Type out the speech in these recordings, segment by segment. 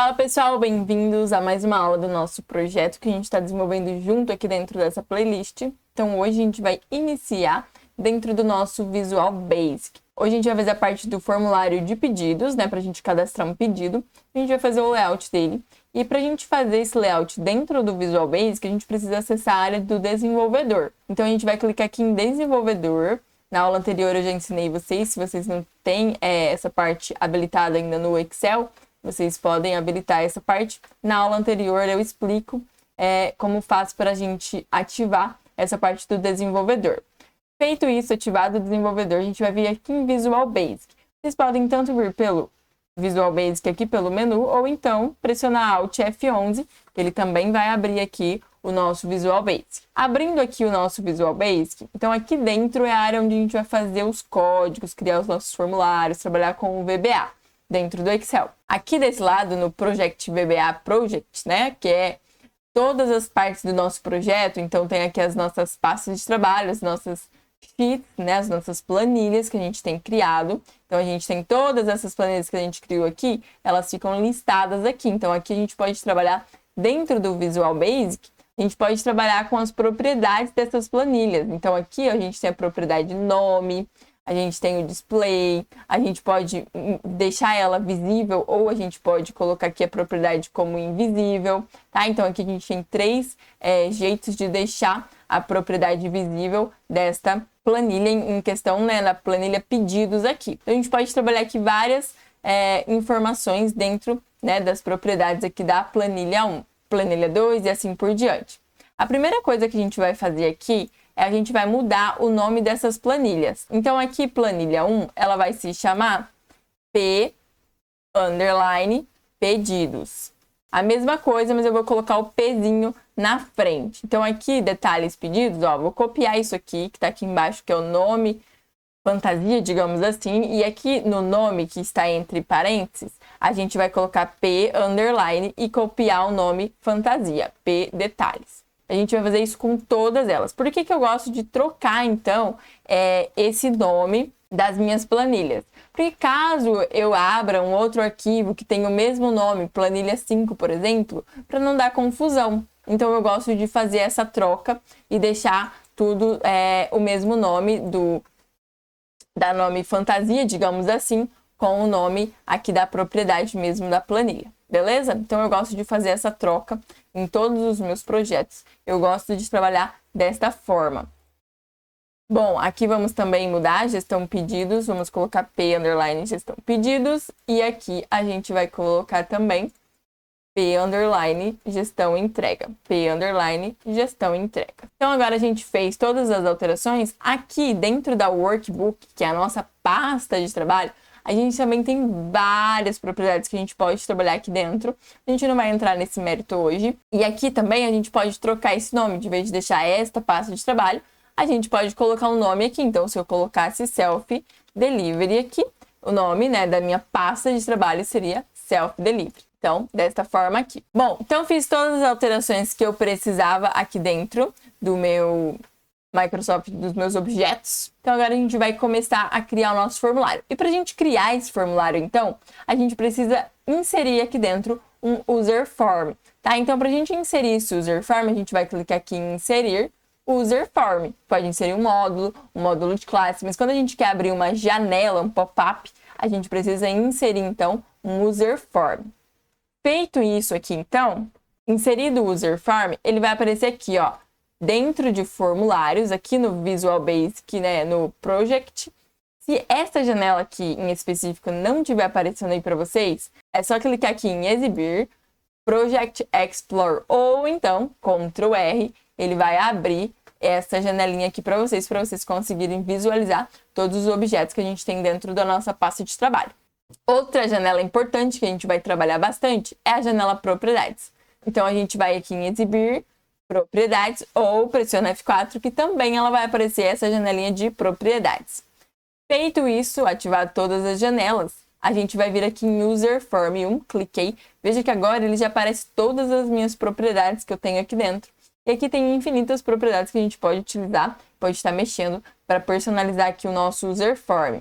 Fala pessoal, bem-vindos a mais uma aula do nosso projeto que a gente está desenvolvendo junto aqui dentro dessa playlist. Então hoje a gente vai iniciar dentro do nosso Visual Basic. Hoje a gente vai fazer a parte do formulário de pedidos, né, para a gente cadastrar um pedido. A gente vai fazer o layout dele. E para a gente fazer esse layout dentro do Visual Basic, a gente precisa acessar a área do desenvolvedor. Então a gente vai clicar aqui em desenvolvedor. Na aula anterior eu já ensinei vocês, se vocês não têm essa parte habilitada ainda no Excel, vocês podem habilitar essa parte. Na aula anterior eu explico como faz para a gente ativar essa parte do desenvolvedor. Feito isso, ativado o desenvolvedor, a gente vai vir aqui em Visual Basic. Vocês podem tanto vir pelo Visual Basic aqui pelo menu, ou então pressionar Alt F11, que ele também vai abrir aqui o nosso Visual Basic. Abrindo aqui o nosso Visual Basic, então aqui dentro é a área onde a gente vai fazer os códigos, criar os nossos formulários, trabalhar com o VBA dentro do Excel. Aqui desse lado, no Project VBA Project, né, que é todas as partes do nosso projeto, então tem aqui as nossas pastas de trabalho, as nossas sheets, né, as nossas planilhas que a gente tem criado. Então a gente tem todas essas planilhas que a gente criou aqui, elas ficam listadas aqui. Então aqui a gente pode trabalhar dentro do Visual Basic, a gente pode trabalhar com as propriedades dessas planilhas. Então aqui a gente tem a propriedade nome, a gente tem o display, a gente pode deixar ela visível ou a gente pode colocar aqui a propriedade como invisível, tá? Então aqui a gente tem três jeitos de deixar a propriedade visível desta planilha em questão, né, na planilha pedidos aqui. Então a gente pode trabalhar aqui várias informações dentro, né, das propriedades aqui da planilha 1, planilha 2 e assim por diante. A primeira coisa que a gente vai fazer aqui a gente vai mudar o nome dessas planilhas. Então aqui planilha 1, ela vai se chamar P_pedidos. A mesma coisa, mas eu vou colocar o Pzinho na frente. Então aqui, detalhes pedidos, ó, vou copiar isso aqui, que tá aqui embaixo, que é o nome fantasia, digamos assim. E aqui no nome, que está entre parênteses, a gente vai colocar P_ e copiar o nome fantasia, P detalhes. A gente vai fazer isso com todas elas. Por que eu gosto de trocar, então, esse nome das minhas planilhas? Porque caso eu abra um outro arquivo que tem o mesmo nome, planilha 5, por exemplo, para não dar confusão. Então, eu gosto de fazer essa troca e deixar tudo o mesmo nome da nome fantasia, digamos assim, com o nome aqui da propriedade mesmo da planilha. Beleza? Então, eu gosto de fazer essa troca em todos os meus projetos. Eu gosto de trabalhar desta forma. Bom, aqui vamos também mudar a gestão pedidos. Vamos colocar P_ gestão pedidos. E aqui a gente vai colocar também P_ gestão entrega. P_ gestão entrega. Então, agora a gente fez todas as alterações. Aqui dentro da Workbook, que é a nossa pasta de trabalho, a gente também tem várias propriedades que a gente pode trabalhar aqui dentro. A gente não vai entrar nesse mérito hoje. E aqui também a gente pode trocar esse nome. De vez de deixar esta pasta de trabalho, a gente pode colocar um nome aqui. Então, se eu colocasse Self Delivery aqui, o nome, né, da minha pasta de trabalho seria Self Delivery. Então, desta forma aqui. Bom, então fiz todas as alterações que eu precisava aqui dentro do meu Microsoft, dos meus objetos. Então agora a gente vai começar a criar o nosso formulário. E para a gente criar esse formulário, então, a gente precisa inserir aqui dentro um user form, tá? Então, para a gente inserir esse user form, a gente vai clicar aqui em inserir user form. Pode inserir um módulo de classe, mas quando a gente quer abrir uma janela, um pop-up, a gente precisa inserir, então, um user form. Feito isso aqui, então, inserido o user form, ele vai aparecer aqui, ó, dentro de formulários, aqui no Visual Basic, né, no Project. Se essa janela aqui em específico não estiver aparecendo aí para vocês, é só clicar aqui em exibir, Project Explorer, ou então Ctrl R, ele vai abrir essa janelinha aqui para vocês conseguirem visualizar todos os objetos que a gente tem dentro da nossa pasta de trabalho. Outra janela importante que a gente vai trabalhar bastante é a janela Propriedades. Então a gente vai aqui em exibir, propriedades, ou pressiona F4, que também ela vai aparecer essa janelinha de propriedades. Feito isso, ativar todas as janelas, a gente vai vir aqui em User Form 1, cliquei, veja que agora ele já aparece todas as minhas propriedades que eu tenho aqui dentro. E aqui tem infinitas propriedades que a gente pode utilizar, pode estar mexendo para personalizar aqui o nosso User Form.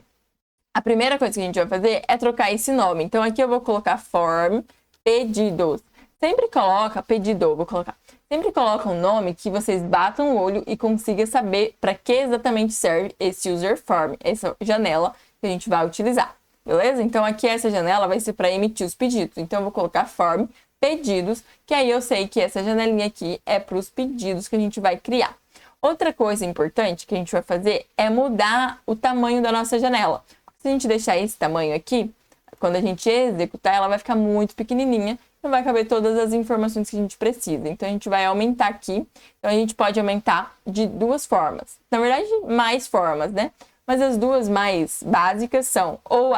A primeira coisa que a gente vai fazer é trocar esse nome. Então aqui eu vou colocar Form pedidos. Sempre coloca pedido, vou colocar. Sempre coloca um nome que vocês batam o olho e consigam saber para que exatamente serve esse user form, essa janela que a gente vai utilizar, beleza? Então aqui essa janela vai ser para emitir os pedidos. Então eu vou colocar form pedidos, que aí eu sei que essa janelinha aqui é para os pedidos que a gente vai criar. Outra coisa importante que a gente vai fazer é mudar o tamanho da nossa janela. Se a gente deixar esse tamanho aqui, quando a gente executar, ela vai ficar muito pequenininha, não vai caber todas as informações que a gente precisa. Então, a gente vai aumentar aqui. Então, a gente pode aumentar de duas formas. Na verdade, mais formas, né? Mas as duas mais básicas são ou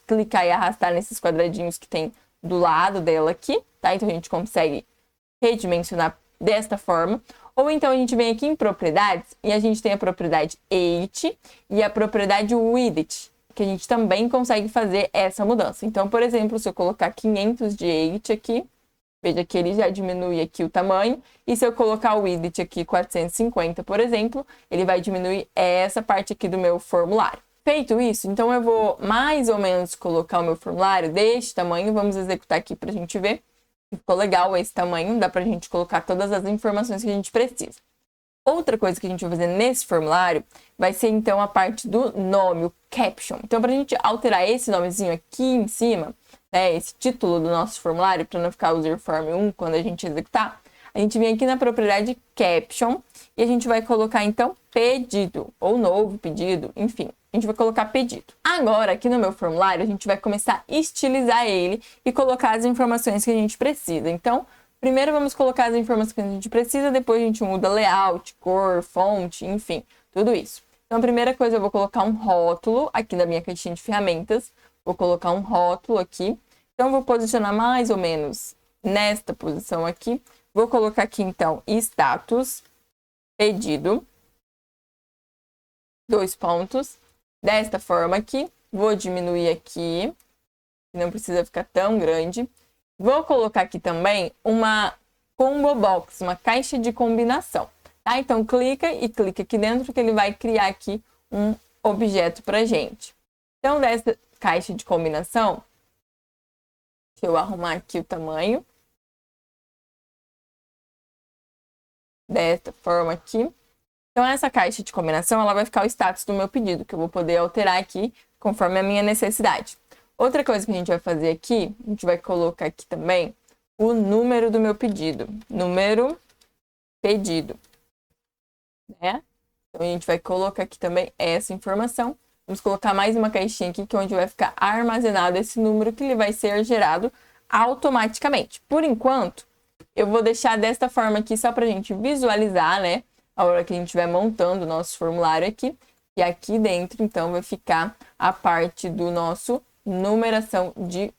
clicar e arrastar nesses quadradinhos que tem do lado dela aqui, tá? Então, a gente consegue redimensionar desta forma. Ou então, a gente vem aqui em propriedades e a gente tem a propriedade height e a propriedade width, que a gente também consegue fazer essa mudança. Então, por exemplo, se eu colocar 500 de height aqui, veja que ele já diminui aqui o tamanho. E se eu colocar o width aqui 450, por exemplo, ele vai diminuir essa parte aqui do meu formulário. Feito isso, então eu vou mais ou menos colocar o meu formulário deste tamanho. Vamos executar aqui para a gente ver. Ficou legal esse tamanho, dá para a gente colocar todas as informações que a gente precisa. Outra coisa que a gente vai fazer nesse formulário vai ser, então, a parte do nome, o caption. Então, para a gente alterar esse nomezinho aqui em cima, né, esse título do nosso formulário, para não ficar user form 1 quando a gente executar, a gente vem aqui na propriedade caption e a gente vai colocar, então, pedido, ou novo pedido, enfim, a gente vai colocar pedido. Agora, aqui no meu formulário, a gente vai começar a estilizar ele e colocar as informações que a gente precisa. Então, primeiro vamos colocar as informações que a gente precisa, depois a gente muda layout, cor, fonte, enfim, tudo isso. Então, a primeira coisa, eu vou colocar um rótulo aqui na minha caixinha de ferramentas. Vou colocar um rótulo aqui. Então, eu vou posicionar mais ou menos nesta posição aqui. Vou colocar aqui, então, status, pedido, 2 pontos, desta forma aqui. Vou diminuir aqui, não precisa ficar tão grande. Vou colocar aqui também uma combo box, uma caixa de combinação, tá? Então, clica e clica aqui dentro que ele vai criar aqui um objeto pra gente. Então, dessa caixa de combinação, deixa eu arrumar aqui o tamanho. Desta forma aqui. Então, essa caixa de combinação, ela vai ficar o status do meu pedido, que eu vou poder alterar aqui conforme a minha necessidade. Outra coisa que a gente vai fazer aqui, a gente vai colocar aqui também o número do meu pedido. Número pedido, né? Então, a gente vai colocar aqui também essa informação. Vamos colocar mais uma caixinha aqui, que é onde vai ficar armazenado esse número, que ele vai ser gerado automaticamente. Por enquanto, eu vou deixar desta forma aqui, só para a gente visualizar, né? A hora que a gente estiver montando o nosso formulário aqui. E aqui dentro, então, vai ficar a parte do nosso numeração de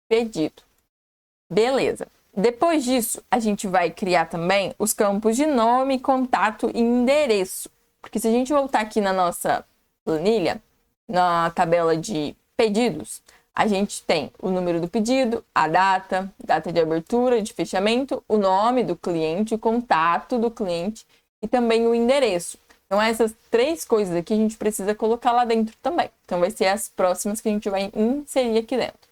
pedido. Beleza. Depois disso, a gente vai criar também os campos de nome, contato e endereço. Porque se a gente voltar aqui na nossa planilha, na tabela de pedidos, a gente tem o número do pedido, a data, data de abertura, de fechamento, o nome do cliente, o contato do cliente e também o endereço. Então, essas 3 coisas aqui a gente precisa colocar lá dentro também. Então, vai ser as próximas que a gente vai inserir aqui dentro.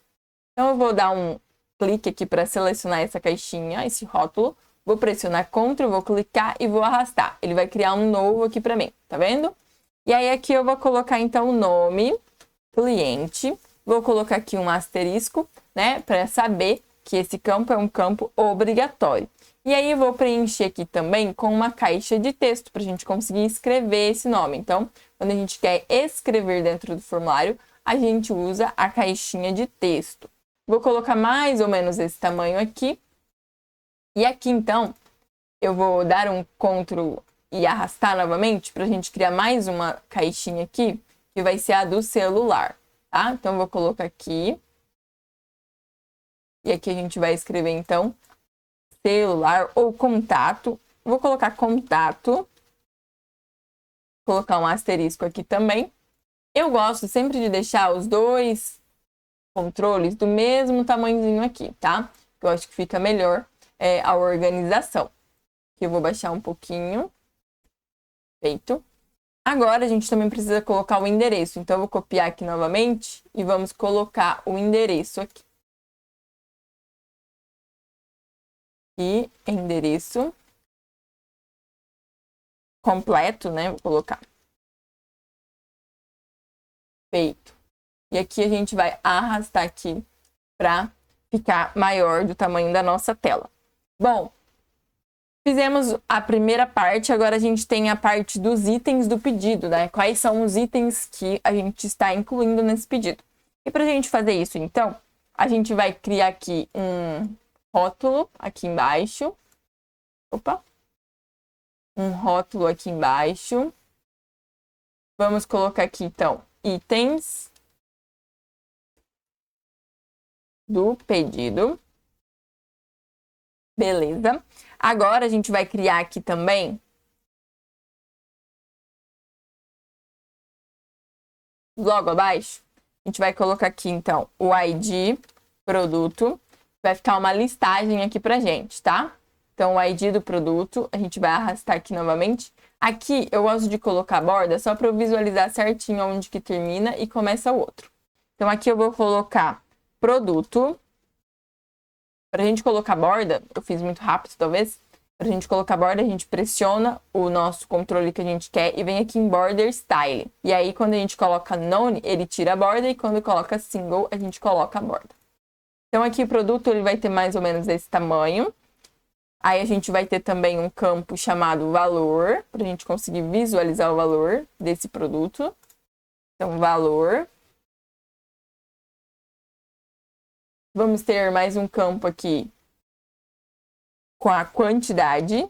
Então, eu vou dar um clique aqui para selecionar essa caixinha, esse rótulo. Vou pressionar Ctrl, vou clicar e vou arrastar. Ele vai criar um novo aqui para mim, tá vendo? E aí, aqui eu vou colocar, então, o nome, cliente. Vou colocar aqui um asterisco, né, para saber que esse campo é um campo obrigatório. E aí, eu vou preencher aqui também com uma caixa de texto para a gente conseguir escrever esse nome. Então, quando a gente quer escrever dentro do formulário, a gente usa a caixinha de texto. Vou colocar mais ou menos esse tamanho aqui. E aqui, então, eu vou dar um Ctrl e arrastar novamente para a gente criar mais uma caixinha aqui, que vai ser a do celular, tá? Então, eu vou colocar aqui. E aqui a gente vai escrever, então, celular ou contato. Vou colocar contato. Colocar um asterisco aqui também. Eu gosto sempre de deixar os 2 controles do mesmo tamanhozinho aqui, tá? Eu acho que fica melhor a organização. Aqui eu vou baixar um pouquinho. Feito. Agora a gente também precisa colocar o endereço. Então eu vou copiar aqui novamente e vamos colocar o endereço aqui. e endereço completo, né? Vou colocar. Feito. E aqui a gente vai arrastar aqui para ficar maior do tamanho da nossa tela. Bom, fizemos a primeira parte, agora a gente tem a parte dos itens do pedido, né? Quais são os itens que a gente está incluindo nesse pedido. E para a gente fazer isso, então, a gente vai criar aqui um rótulo aqui embaixo. Opa! Um rótulo aqui embaixo. Vamos colocar aqui, então, itens do pedido. Beleza. Agora a gente vai criar aqui também logo abaixo. A gente vai colocar aqui, então, o ID produto. Vai ficar uma listagem aqui pra gente, tá? Então, o ID do produto, a gente vai arrastar aqui novamente. Aqui, eu gosto de colocar a borda só para eu visualizar certinho onde que termina e começa o outro. Então, aqui eu vou colocar produto. Pra gente colocar borda, eu fiz muito rápido, talvez. Pra gente colocar borda, a gente pressiona o nosso controle que a gente quer e vem aqui em Border Style. E aí, quando a gente coloca None, ele tira a borda e quando coloca Single, a gente coloca a borda. Então, aqui o produto ele vai ter mais ou menos esse tamanho. Aí, a gente vai ter também um campo chamado valor, pra gente conseguir visualizar o valor desse produto. Então, valor. Vamos ter mais um campo aqui com a quantidade.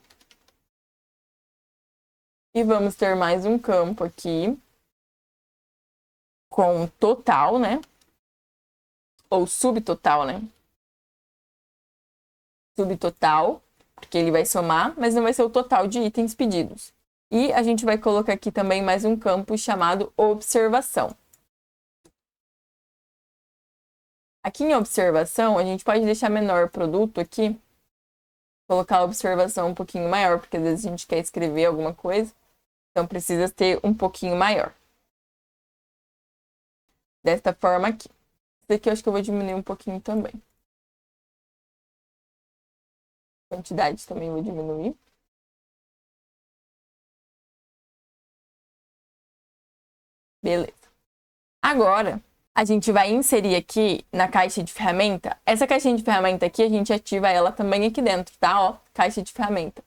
E vamos ter mais um campo aqui com total, né? Ou subtotal, né? Subtotal, porque ele vai somar, mas não vai ser o total de itens pedidos. E a gente vai colocar aqui também mais um campo chamado observação. Aqui em observação, a gente pode deixar menor o produto aqui, colocar a observação um pouquinho maior, porque às vezes a gente quer escrever alguma coisa, então precisa ter um pouquinho maior. Desta forma aqui. Esse aqui eu acho que eu vou diminuir um pouquinho também. Quantidade também vou diminuir. Beleza. Agora, a gente vai inserir aqui na caixa de ferramenta. Essa caixinha de ferramenta aqui, a gente ativa ela também aqui dentro, tá? Ó, caixa de ferramenta.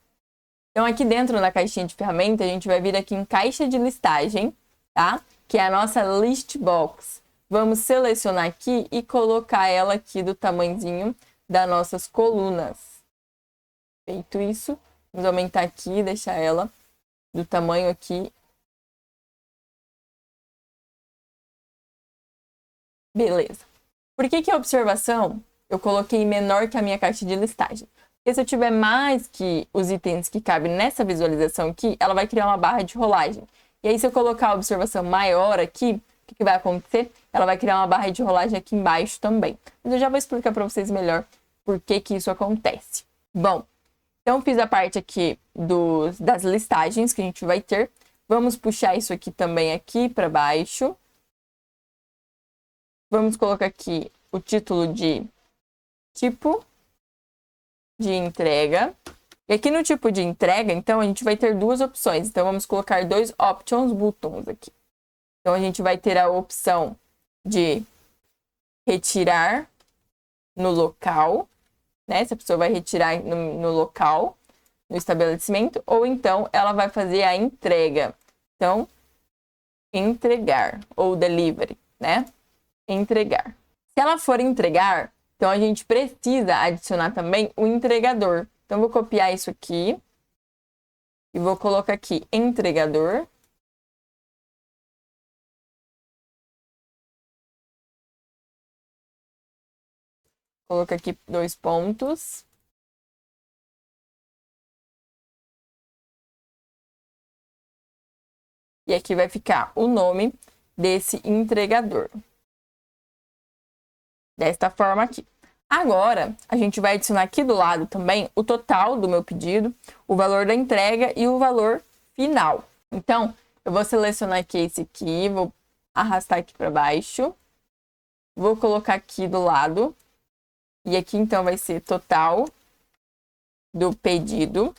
Então, aqui dentro na caixinha de ferramenta, a gente vai vir aqui em caixa de listagem, tá? Que é a nossa list box. Vamos selecionar aqui e colocar ela aqui do tamanhozinho das nossas colunas. Feito isso, vamos aumentar aqui, deixar ela do tamanho aqui. Beleza. Por que que a observação eu coloquei menor que a minha caixa de listagem? Porque se eu tiver mais que os itens que cabem nessa visualização aqui, ela vai criar uma barra de rolagem. E aí, se eu colocar a observação maior aqui, o que que vai acontecer? Ela vai criar uma barra de rolagem aqui embaixo também. Mas eu já vou explicar para vocês melhor por que que isso acontece. Bom, então fiz a parte aqui das listagens que a gente vai ter. Vamos puxar isso aqui também aqui para baixo. Vamos colocar aqui o título de tipo de entrega. E aqui no tipo de entrega, então, a gente vai ter duas opções. Então, vamos colocar dois options buttons aqui. Então, a gente vai ter a opção de retirar no local, né? Se a pessoa vai retirar no local, no estabelecimento, ou então ela vai fazer a entrega. Então, entregar ou delivery, né? Entregar. Se ela for entregar, então a gente precisa adicionar também o entregador. Então, vou copiar isso aqui e vou colocar aqui entregador. Colocar aqui 2 pontos. E aqui vai ficar o nome desse entregador. Desta forma aqui. Agora, a gente vai adicionar aqui do lado também o total do meu pedido, o valor da entrega e o valor final. Então, eu vou selecionar aqui esse aqui, vou arrastar aqui para baixo. Vou colocar aqui do lado. E aqui, então, vai ser total do pedido.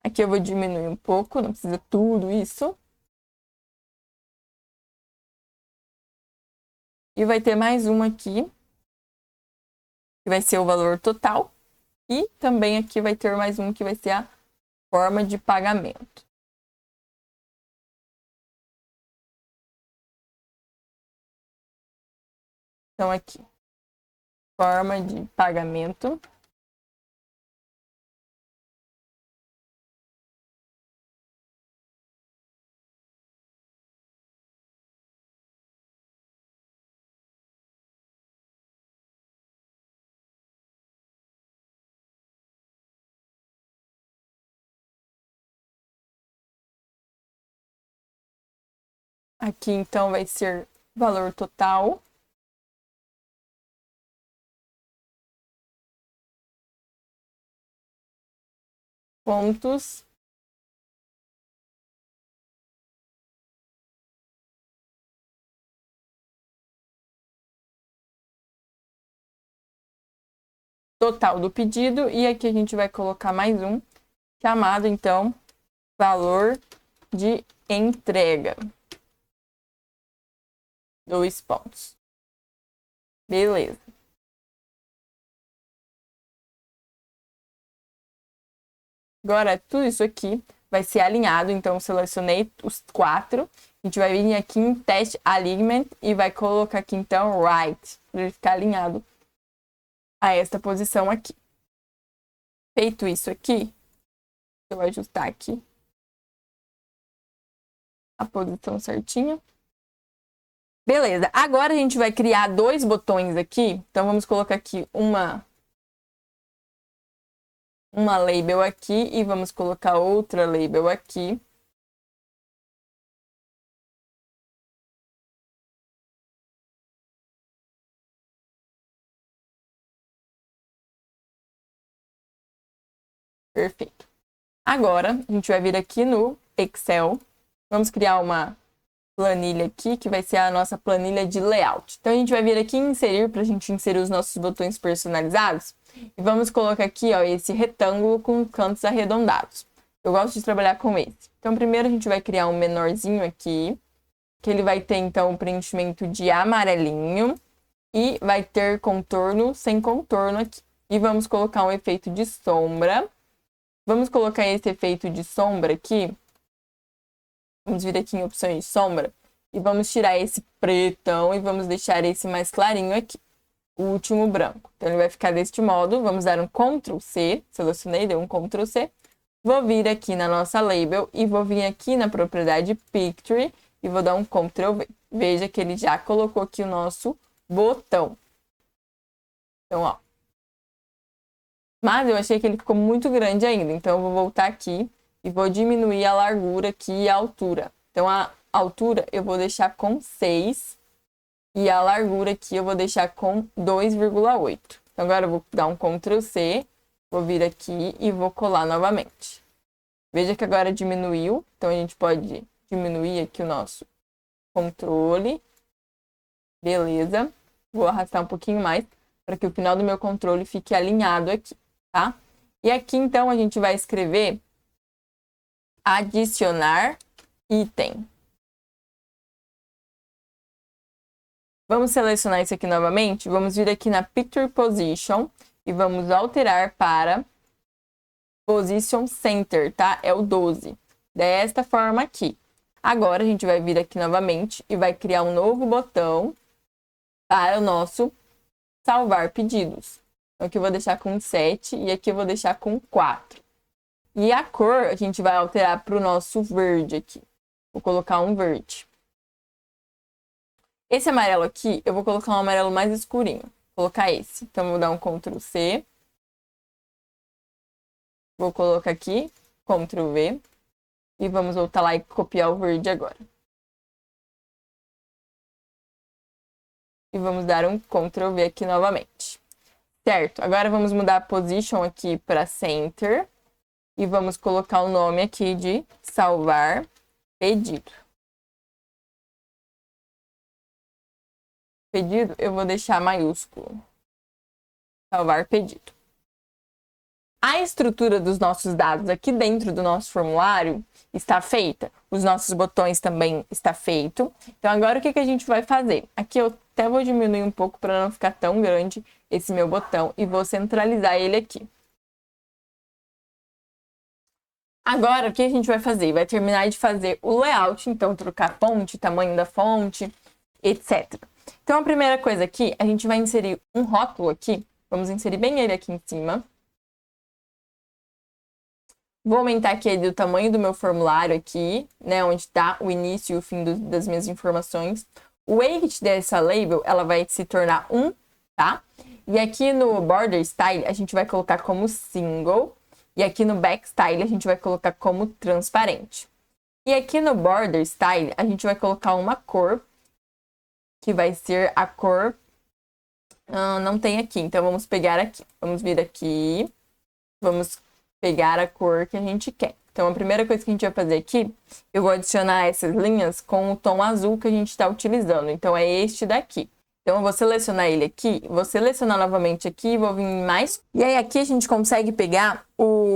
Aqui eu vou diminuir um pouco, não precisa tudo isso. E vai ter mais uma aqui, que vai ser o valor total. E também aqui vai ter mais um que vai ser a forma de pagamento. Então, aqui, forma de pagamento. Aqui, então, vai ser valor total. Pontos. Total do pedido. E aqui a gente vai colocar mais um, chamado, então, valor de entrega. 2 pontos. Beleza. Agora, tudo isso aqui vai ser alinhado, então eu selecionei os 4. A gente vai vir aqui em Test Alignment e vai colocar aqui, então, Right, para ele ficar alinhado a esta posição aqui. Feito isso aqui, eu vou ajustar aqui a posição certinha. Beleza, agora a gente vai criar 2 botões aqui. Então, vamos colocar aqui uma label aqui e vamos colocar outra label aqui. Perfeito. Agora, a gente vai vir aqui no Excel. Vamos criar uma planilha aqui, que vai ser a nossa planilha de layout. Então, a gente vai vir aqui em inserir, para a gente inserir os nossos botões personalizados. E vamos colocar aqui, ó, esse retângulo com cantos arredondados. Eu gosto de trabalhar com esse. Então, primeiro a gente vai criar um menorzinho aqui, que ele vai ter, então, um preenchimento de amarelinho. E vai ter contorno sem contorno aqui. E vamos colocar um efeito de sombra. Vamos colocar esse efeito de sombra aqui. Vamos vir aqui em opções de sombra. E vamos tirar esse pretão e vamos deixar esse mais clarinho aqui. O último branco. Então, ele vai ficar deste modo. Vamos dar um Ctrl C. Selecionei, dei um Ctrl C. Vou vir aqui na nossa label e vou vir aqui na propriedade Picture e vou dar um Ctrl V. Veja que ele já colocou aqui o nosso botão. Então, ó. Mas eu achei que ele ficou muito grande ainda. Então, eu vou voltar aqui e vou diminuir a largura aqui e a altura. Então, a altura eu vou deixar com 6 e a largura aqui eu vou deixar com 2,8. Então, agora eu vou dar um Ctrl C, vou vir aqui e vou colar novamente. Veja que agora diminuiu. Então, a gente pode diminuir aqui o nosso controle. Beleza. Vou arrastar um pouquinho mais para que o final do meu controle fique alinhado aqui, tá? E aqui, então, a gente vai escrever adicionar item. Vamos selecionar isso aqui novamente. Vamos vir aqui na Picture Position e vamos alterar para Position Center, tá? É o 12. Desta forma aqui. Agora, a gente vai vir aqui novamente e vai criar um novo botão para o nosso salvar pedidos. Então, aqui eu vou deixar com 7 e aqui eu vou deixar com 4. E a cor a gente vai alterar para o nosso verde aqui. Vou colocar um verde. Esse amarelo aqui, eu vou colocar um amarelo mais escurinho. Vou colocar esse. Então, vou dar um Ctrl C. Vou colocar aqui, Ctrl V. E vamos voltar lá e copiar o verde agora. e vamos dar um Ctrl V aqui novamente. Certo, agora vamos mudar a position aqui para center e vamos colocar o nome aqui de salvar pedido. Pedido eu vou deixar maiúsculo. Salvar pedido. A estrutura dos nossos dados aqui dentro do nosso formulário está feita. Os nossos botões também está feito. Então, agora o que a gente vai fazer? Aqui eu até vou diminuir um pouco para não ficar tão grande esse meu botão e vou centralizar ele aqui. Agora, o que a gente vai fazer? Vai terminar de fazer o layout, então trocar a fonte, tamanho da fonte, etc. Então, a primeira coisa aqui, a gente vai inserir um rótulo aqui. Vamos inserir bem ele aqui em cima. Vou aumentar aqui o tamanho do meu formulário aqui, né, onde está o início e o fim das minhas informações. O weight dessa label, ela vai se tornar 1, tá? E aqui no border style, a gente vai colocar como single. E aqui no back style, a gente vai colocar como transparente. E aqui no border style, a gente vai colocar uma cor, que vai ser a cor... não tem aqui, então vamos pegar aqui. Vamos vir aqui, vamos pegar a cor que a gente quer. Então, a primeira coisa que a gente vai fazer aqui, eu vou adicionar essas linhas com o tom azul que a gente está utilizando. Então, é este daqui. Então, eu vou selecionar ele aqui, vou selecionar novamente aqui, vou vir em mais. E aí, aqui a gente consegue pegar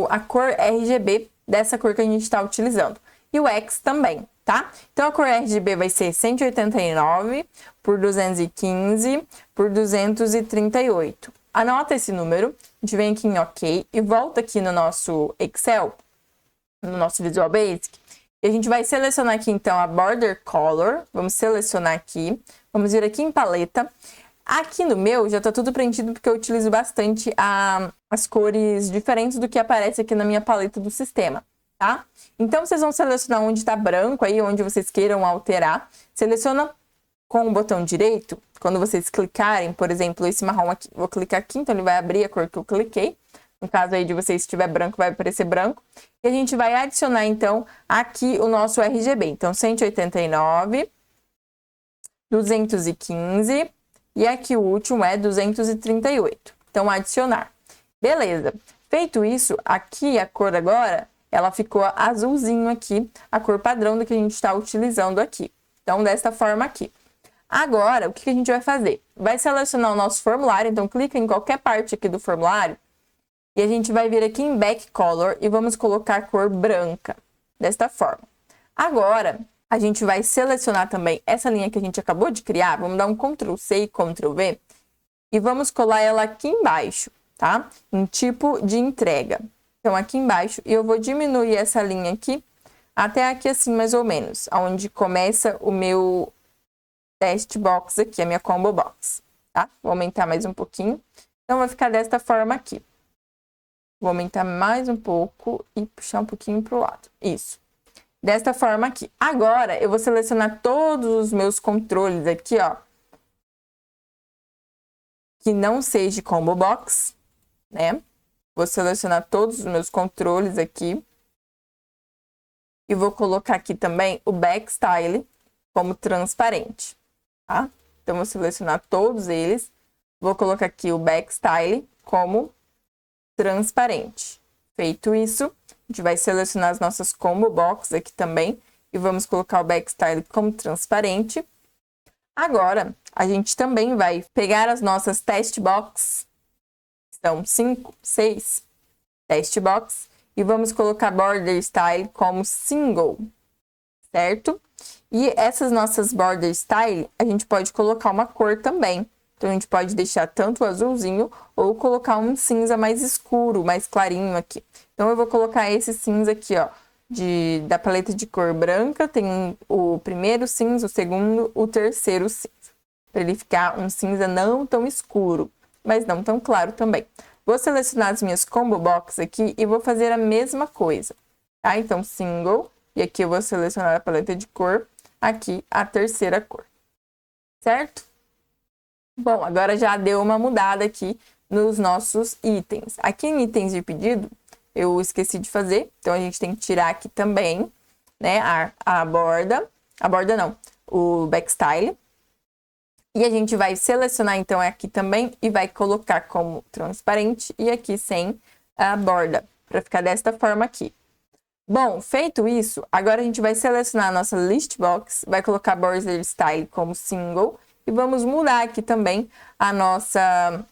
a cor RGB dessa cor que a gente está utilizando. E o X também, tá? Então, a cor RGB vai ser 189 por 215 por 238. Anota esse número, a gente vem aqui em OK e volta aqui no nosso Excel, no nosso Visual Basic. E a gente vai selecionar aqui, então, a Border Color. Vamos selecionar aqui. Vamos vir aqui em Paleta. Aqui no meu já está tudo preenchido porque eu utilizo bastante as cores diferentes do que aparece aqui na minha paleta do sistema, tá? Então, vocês vão selecionar onde está branco aí, onde vocês queiram alterar. Seleciona com o botão direito. Quando vocês clicarem, por exemplo, esse marrom aqui, vou clicar aqui, então ele vai abrir a cor que eu cliquei. No caso aí de vocês, se tiver branco, vai aparecer branco. E a gente vai adicionar, então, aqui o nosso RGB. Então, 189, 215 e aqui o último é 238. Então, adicionar. Beleza. Feito isso, aqui a cor agora, ela ficou azulzinho aqui, a cor padrão do que a gente está utilizando aqui. Então, desta forma aqui. Agora, o que a gente vai fazer? Vai selecionar o nosso formulário, então clica em qualquer parte aqui do formulário e a gente vai vir aqui em Back Color e vamos colocar a cor branca, desta forma. Agora, a gente vai selecionar também essa linha que a gente acabou de criar, vamos dar um Ctrl C e Ctrl V e vamos colar ela aqui embaixo, tá? Em tipo de entrega. Então, aqui embaixo, e eu vou diminuir essa linha aqui até aqui assim, mais ou menos, onde começa o meu test box aqui, a minha combo box, tá? Vou aumentar mais um pouquinho. Então, vai ficar desta forma aqui. Vou aumentar mais um pouco e puxar um pouquinho pro lado. Isso. Desta forma aqui. Agora, eu vou selecionar todos os meus controles aqui, ó. Que não seja combo box, né? Vou selecionar todos os meus controles aqui. E vou colocar aqui também o back style como transparente. Tá? Então, vou selecionar todos eles. Vou colocar aqui o back style como transparente. Feito isso, a gente vai selecionar as nossas combo box aqui também. E vamos colocar o back style como transparente. Agora, a gente também vai pegar as nossas test box. São 5, 6 test box. E vamos colocar border style como single. Certo? E essas nossas border style, a gente pode colocar uma cor também. Então, a gente pode deixar tanto o azulzinho ou colocar um cinza mais escuro, mais clarinho aqui. Então, eu vou colocar esse cinza aqui, ó, da paleta de cor branca. Tem o primeiro cinza, o segundo, o terceiro cinza. Para ele ficar um cinza não tão escuro, mas não tão claro também. Vou selecionar as minhas combo box aqui e vou fazer a mesma coisa, tá? Então, single. E aqui eu vou selecionar a paleta de cor, aqui a terceira cor, certo? Bom, agora já deu uma mudada aqui nos nossos itens. Aqui em itens de pedido, eu esqueci de fazer, então a gente tem que tirar aqui também, né, a borda não, o backstyle. E a gente vai selecionar, então, aqui também e vai colocar como transparente e aqui sem a borda, para ficar desta forma aqui. Bom, feito isso, agora a gente vai selecionar a nossa list box, vai colocar border style como single e vamos mudar aqui também a nossa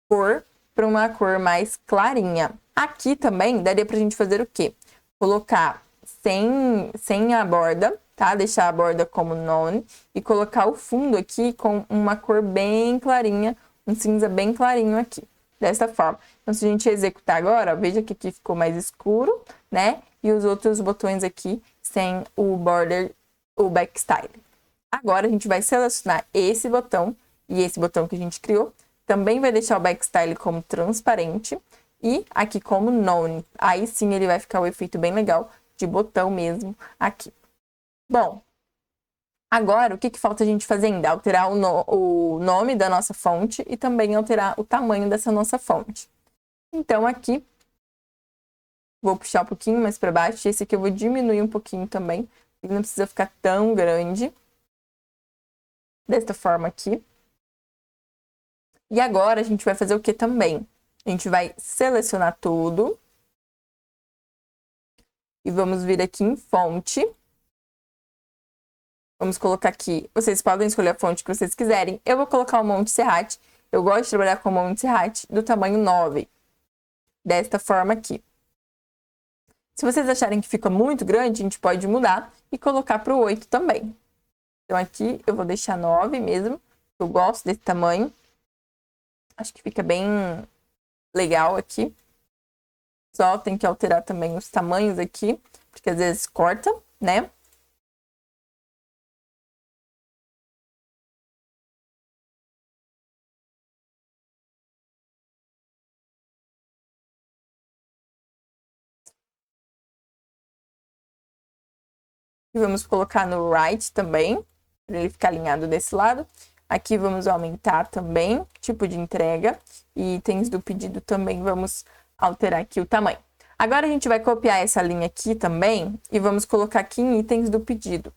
cor para uma cor mais clarinha. Aqui também daria pra gente fazer o quê? Colocar sem a borda, tá? Deixar a borda como none e colocar o fundo aqui com uma cor bem clarinha, um cinza bem clarinho aqui, dessa forma. Então, se a gente executar agora, ó, veja que aqui ficou mais escuro, né? E os outros botões aqui sem o border, o backstyle. Agora, a gente vai selecionar esse botão e esse botão que a gente criou. Também vai deixar o backstyle como transparente e aqui como none. Aí sim ele vai ficar o efeito bem legal de botão mesmo aqui. Bom, agora o que falta a gente fazer ainda? Alterar o nome da nossa fonte e também alterar o tamanho dessa nossa fonte. Então aqui, vou puxar um pouquinho mais para baixo. Esse aqui eu vou diminuir um pouquinho também. Ele não precisa ficar tão grande. Desta forma aqui. E agora a gente vai fazer o que também? A gente vai selecionar tudo. E vamos vir aqui em fonte. Vamos colocar aqui, vocês podem escolher a fonte que vocês quiserem. Eu vou colocar o Monte Serrat. Eu gosto de trabalhar com o Monte Serrat do tamanho 9. Desta forma aqui. Se vocês acharem que fica muito grande, a gente pode mudar e colocar para o 8 também. Então aqui eu vou deixar 9 mesmo. Eu gosto desse tamanho. Acho que fica bem legal aqui. Só tem que alterar também os tamanhos aqui, porque às vezes corta, né? E vamos colocar no right também, para ele ficar alinhado desse lado. Aqui vamos aumentar também, tipo de entrega. E itens do pedido também vamos alterar aqui o tamanho. Agora a gente vai copiar essa linha aqui também e vamos colocar aqui em itens do pedido,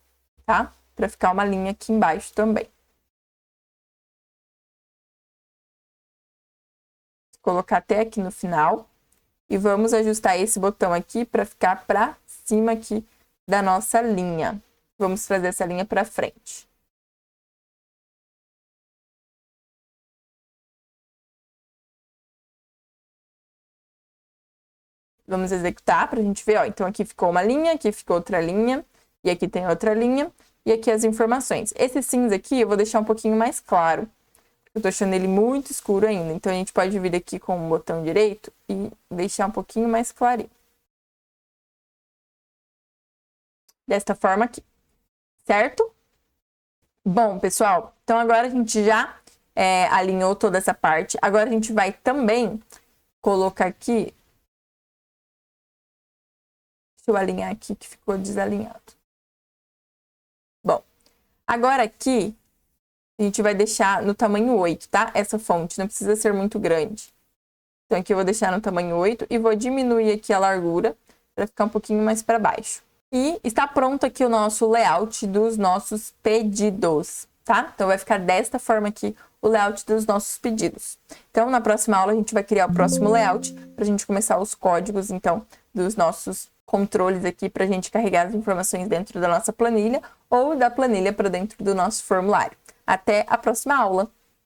tá? Para ficar uma linha aqui embaixo também. Vou colocar até aqui no final. E vamos ajustar esse botão aqui para ficar para cima aqui da nossa linha. Vamos trazer essa linha para frente. Vamos executar para a gente ver, ó. Então, aqui ficou uma linha, aqui ficou outra linha, e aqui tem outra linha, e aqui as informações. Esse cinza aqui eu vou deixar um pouquinho mais claro. Eu tô achando ele muito escuro ainda, então a gente pode vir aqui com o botão direito e deixar um pouquinho mais clarinho. Desta forma aqui, certo? Bom, pessoal, então agora a gente já alinhou toda essa parte. Agora a gente vai também colocar aqui... Deixa eu alinhar aqui que ficou desalinhado. Bom, agora aqui a gente vai deixar no tamanho 8, tá? Essa fonte não precisa ser muito grande. Então aqui eu vou deixar no tamanho 8 e vou diminuir aqui a largura para ficar um pouquinho mais para baixo. E está pronto aqui o nosso layout dos nossos pedidos, tá? Então vai ficar desta forma aqui o layout dos nossos pedidos. Então na próxima aula a gente vai criar o próximo layout para a gente começar os códigos, então, dos nossos controles aqui para a gente carregar as informações dentro da nossa planilha ou da planilha para dentro do nosso formulário. Até a próxima aula!